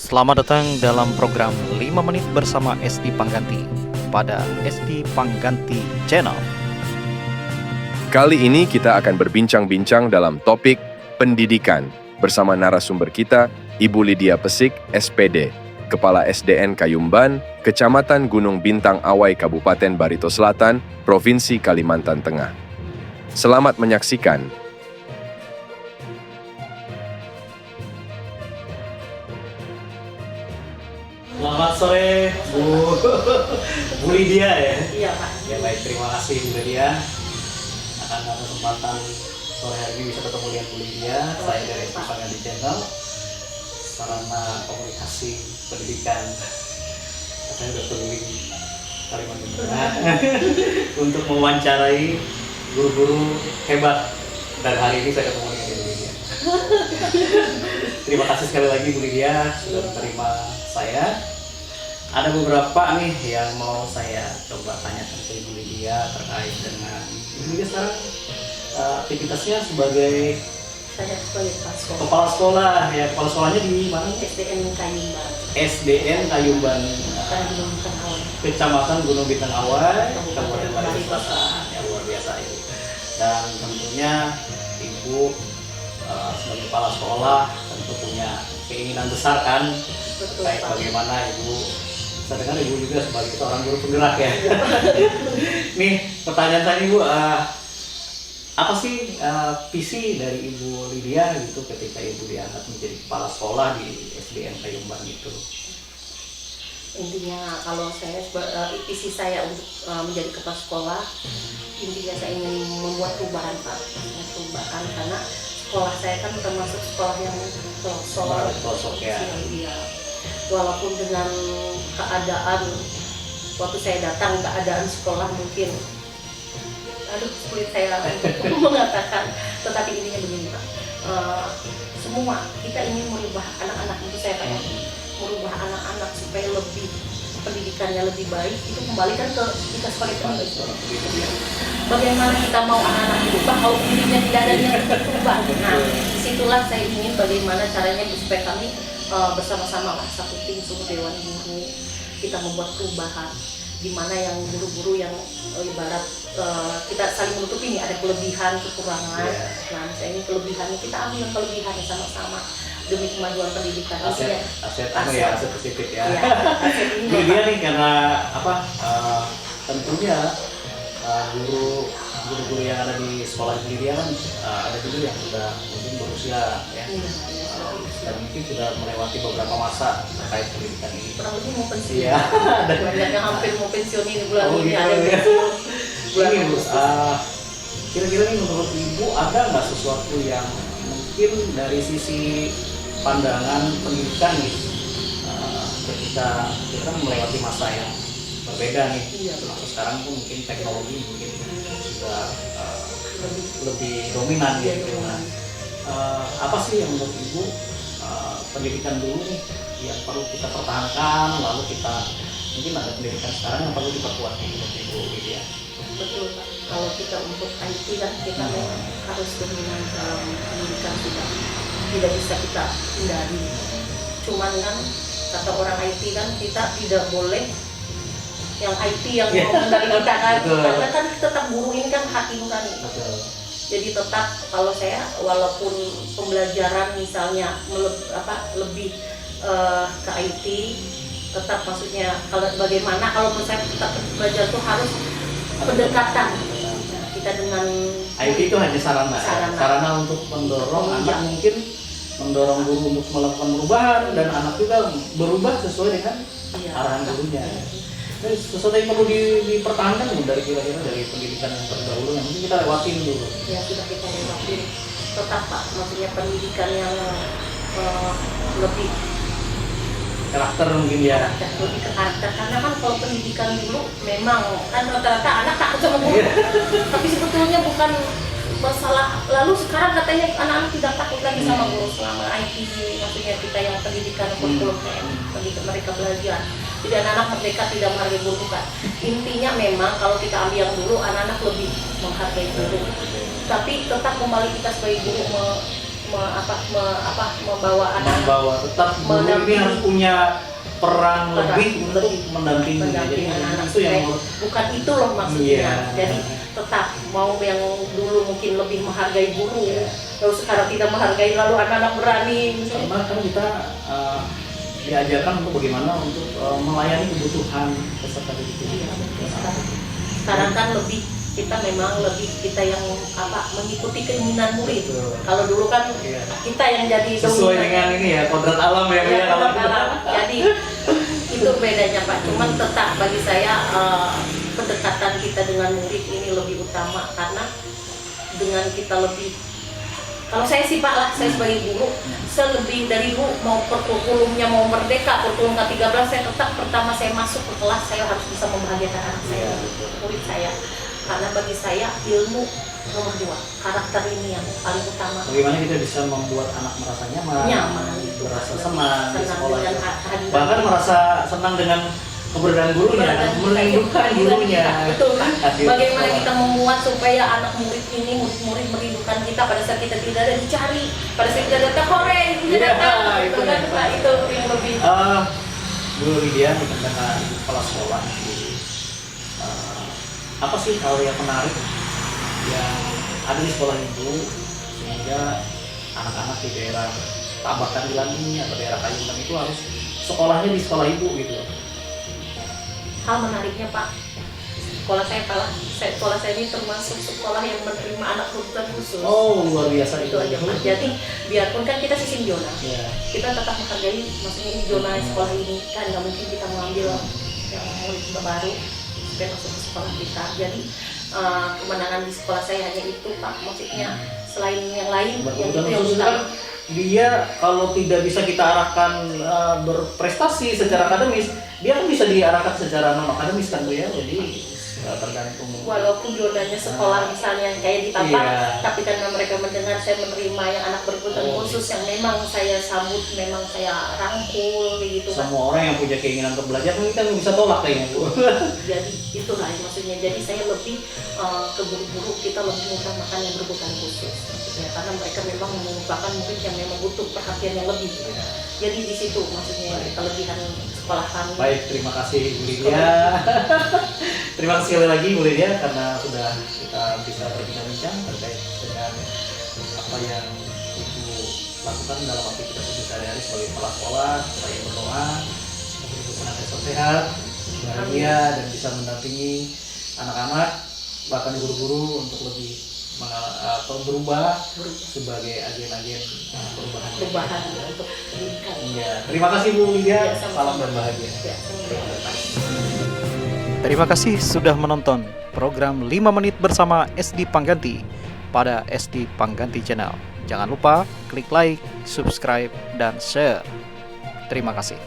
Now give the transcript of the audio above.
Selamat datang dalam program 5 menit bersama SD Pangganti pada SD Pangganti Channel. Kali ini kita akan berbincang-bincang dalam topik pendidikan bersama narasumber kita, Ibu Lydia Pesik, SPD, Kepala SDN Kayumban, Kecamatan Gunung Bintang Awai, Kabupaten Barito Selatan, Provinsi Kalimantan Tengah. Selamat menyaksikan. Selamat sore, Bu Lydia ya. Iya Pak. Ya baik, terima kasih Bu Lydia. Akan ada kesempatan sore hari ini bisa ketemu dengan Bu Lydia. Saya dari SD Pangganti Channel, sarana komunikasi pendidikan. Katanya udah keliling Kalimantan Tengah untuk mewawancarai guru-guru hebat. Dan hari ini saya ketemu dengan Bu Lydia. Terima kasih sekali lagi Bu Lydia sudah menerima saya. Ada beberapa nih yang mau saya coba tanyakan ke Ibu Lydia terkait dengan Ibu Lydia sekarang aktivitasnya sebagai Saya sebagai kepala sekolah. Ya, kepala sekolahnya di mana? SDN Kayumban. SDN Kayumban, Gunung Bintang Awai. Kecamatan Gunung Bintang Awai, Kabupaten Kabupaten Barito Barito Selatan. Ya, luar biasa itu. Dan tentunya Ibu sebagai kepala sekolah tentu punya keinginan besar kan Betul terkait Pak. bagaimana Ibu. Saya dengar Ibu juga sebagai seorang guru penggerak ya. Nih pertanyaan saya Ibu, apa sih visi dari Ibu Lydia gitu ketika Ibu diangkat menjadi kepala sekolah di SDN Kayumban itu? Intinya kalau saya visi saya untuk menjadi kepala sekolah, intinya saya ingin membuat perubahan Pak. Perubahan karena sekolah saya kan termasuk sekolah yang Pelosok ya. Iya. Walaupun dengan keadaan waktu saya datang, keadaan sekolah mungkin sulit saya mengatakan, tetapi intinya begini Pak, semua kita ingin merubah anak-anak itu saya pengen merubah anak-anak supaya lebih pendidikannya lebih baik, itu kembalikan ke kita sebagai pendidik. Bagaimana kita mau anak-anak berubah kalau dirinya tidak ada yang berubah? Nah, disitulah saya ingin bagaimana caranya supaya kami bersama-sama lah satu tim semua dewan guru kita membuat perubahan di mana yang guru-guru yang ibarat kita saling menutupi nih ada kelebihan kekurangan. Nah, saya ini kelebihannya kita ambil yang kelebihannya sama-sama demi kemajuan pendidikan. Aset positif ya. Ya, aset ini Bu Pak. Lydia nih karena apa? Tentunya guru-guru yang ada di sekolah Bu Lydia kan ada juga yang sudah mungkin berusia ya. Dan mungkin sudah melewati beberapa masa terkait pendidikan ini. Kurang lebih mau pensiun. Iya. Banyak yang hampir mau pensiun ini bulan ini gitu ada yang ya. pensiun. Bulan Ini Bu, Agustus. kira-kira nih menurut Ibu ada nggak sesuatu yang mungkin dari sisi pandangan pendidikan nih ketika kita kan melewati masa yang berbeda nih. Iya. Termasuk sekarang pun mungkin teknologi mungkin sudah lebih dominan Iya, gitu. dominan. Apa sih yang menurut Ibu pendidikan dulu nih yang perlu kita pertahankan, lalu kita mungkin ada pendidikan sekarang yang perlu diperkuat nih menurut Ibu gitu ya? Betul Pak. Kalau kita untuk IT kan kita memang harus dominan dalam pendidikan kita. Tidak bisa kita hindari. Cuman kan kata orang IT kan kita tidak boleh yang IT yang mau dari kita kan. Betul. Karena kan tetap guru ini kan hati nurani. Betul. Jadi tetap kalau saya walaupun pembelajaran misalnya lebih ke IT, tetap maksudnya kalau bagaimana kalau menurut saya tetap belajar itu harus pendekatan. Nah, kita dengan IT itu hanya sarana untuk mendorong anak, mungkin mendorong guru untuk melakukan perubahan dan anak juga berubah sesuai dengan Iya. arahan gurunya. Jadi sesuatu yang perlu dipertahankan Bu, dari kira-kira dari pendidikan yang terdahulu yang mungkin kita lewatin dulu. Ya sudah kita lewatin. Tetap Pak, maksudnya pendidikan yang lebih Karakter mungkin ya. lebih ke karakter, karena kan kalau pendidikan dulu memang kan rata-rata anak takut sama guru. Tapi sebetulnya bukan masalah. Lalu sekarang katanya anak-anak tidak takut lagi sama guru selama IT, maksudnya kita yang pendidikan kurikulum pendidikan mereka belajar. Jadi anak-anak mereka tidak menghargai guru bukan. Intinya memang kalau kita ambil yang dulu anak-anak lebih menghargai guru. Tapi tetap kembali kita sebagai guru membawa anak tetap guru ini harus punya peran lebih untuk mendampingi. Jadi anak-anak itu yang bukan itu loh maksudnya. Iya. Jadi tetap mau yang dulu mungkin lebih menghargai guru, lalu sekarang tidak menghargai, lalu anak-anak berani. karena kan kita diajarkan untuk bagaimana untuk melayani kebutuhan peserta didik ini. Sekarang kan lebih kita memang lebih kita yang mengikuti keinginan murid. Betul. Kalau dulu kan Iya. kita yang jadi Sesuai dominan. dengan ini ya kodrat alam ya. Ya, kalau jadi itu bedanya Pak. Cuman tetap bagi saya pendekatan kita dengan murid ini lebih utama karena dengan kita lebih. Kalau saya sih Pak lah, saya sebagai guru, selebih dari dulu mau kurikulumnya mau merdeka, kurikulum ke-13 saya tetap pertama saya masuk ke kelas saya harus bisa membahagiakan anak saya, murid saya. Karena bagi saya ilmu nomor 2, karakter ini yang paling utama. Bagaimana kita bisa membuat anak merasa nyaman, Itu merasa Pak. senang di Senang sekolah, dengan kehadiran. bahkan merasa senang dengan keberadaan gurunya, merindukan gurunya. Betul Pak. Hadir Bagaimana sekolah. kita membuat supaya anak murid ini, murid merindukan kita pada saat kita tidak ada dicari, pada saat kita datang hore, ibunya Iya, datang, itu itu kan yang Pak, itu yang lebih. Bu Lydia dengan kepala sekolah, apa sih hal yang menarik yang ada di sekolah Ibu sehingga anak-anak di daerah Tabakan Dilan ini atau daerah Kayuman itu harus sekolahnya di sekolah Ibu gitu? Hal menariknya Pak, sekolah saya ini termasuk sekolah yang menerima anak kebutuhan khusus. Oh, luar biasa Itu aja Pak. Jadi biarpun kan kita sistem zona, Ya. kita tetap menghargai, maksudnya ini zona sekolah ini kan nggak mungkin kita mengambil yang murid baru supaya masuk ke sekolah kita. Jadi kemenangan di sekolah saya hanya itu Pak, maksudnya selain yang lain yang itu yang Khusus utama. kan dia kalau tidak bisa kita arahkan berprestasi secara akademis, dia kan bisa diarahkan secara non akademis kan Bu ya. Jadi tergantung. Walaupun zonanya sekolah misalnya kayak di Tapak, Iya. tapi karena mereka mendengar saya menerima yang anak berkebutuhan khusus yang memang saya sambut, memang saya rangkul gitu Pak. Semua orang yang punya keinginan untuk belajar kan kita nggak bisa tolak kayaknya Bu. Jadi itulah maksudnya. Jadi saya lebih ke guru-guru kita lebih mengutamakan yang berkebutuhan khusus maksudnya, karena mereka memang merupakan murid yang memang butuh perhatian yang lebih. Jadi di situ maksudnya kelebihan sekolah kami. Baik, terima kasih Bu Lydia. Terima kasih sekali lagi Bu Lydia karena sudah kita bisa berbincang-bincang terkait dengan apa yang Ibu lakukan dalam aktivitas Ibu sehari-hari sebagai kepala sekolah. Saya berdoa semoga Ibu senantiasa sehat, bahagia dan bisa mendampingi anak-anak bahkan guru-guru untuk lebih berubah sebagai agen-agen Perubahan untuk pendidikan. Iya. Terima kasih Bu Lydia. Ya, sama-sama. Salam dan bahagia. Ya, sama-sama. Terima kasih sudah menonton program 5 menit bersama SD Pangganti pada SD Pangganti Channel. Jangan lupa klik like, subscribe, dan share. Terima kasih.